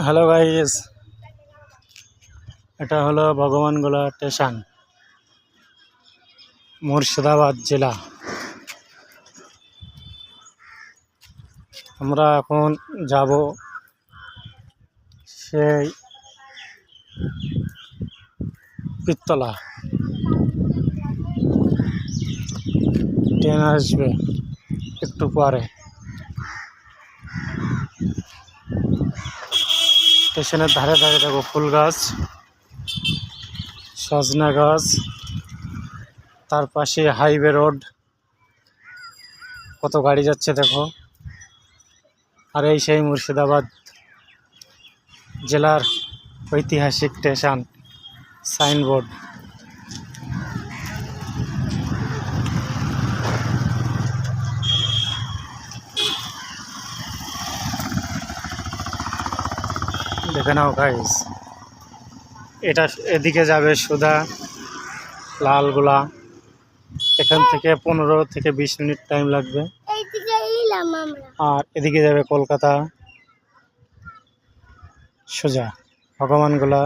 Hello guys, এটা হলো Bhagwangola station, Murshidabad জেলা। আমরা এখন যাব সেই পীরতলা। ট্রেন আসবে একটু পরে। স্টেশনের ধারে ধারে দেখো ফুল গাছ, সজনা গাছ, তার পাশে হাইওয়ে রোড, কত গাড়ি যাচ্ছে দেখো। আর এই সেই মুর্শিদাবাদ জেলার ঐতিহাসিক স্টেশন, সাইনবোর্ড। দেখে নাও গাইস, এটা এদিকে যাবে সুধা লালগোলা। এখান থেকে 15 থেকে 20 মিনিট টাইম লাগবে। আর এদিকে যাবে কলকাতা সোজা ভগবানগোলা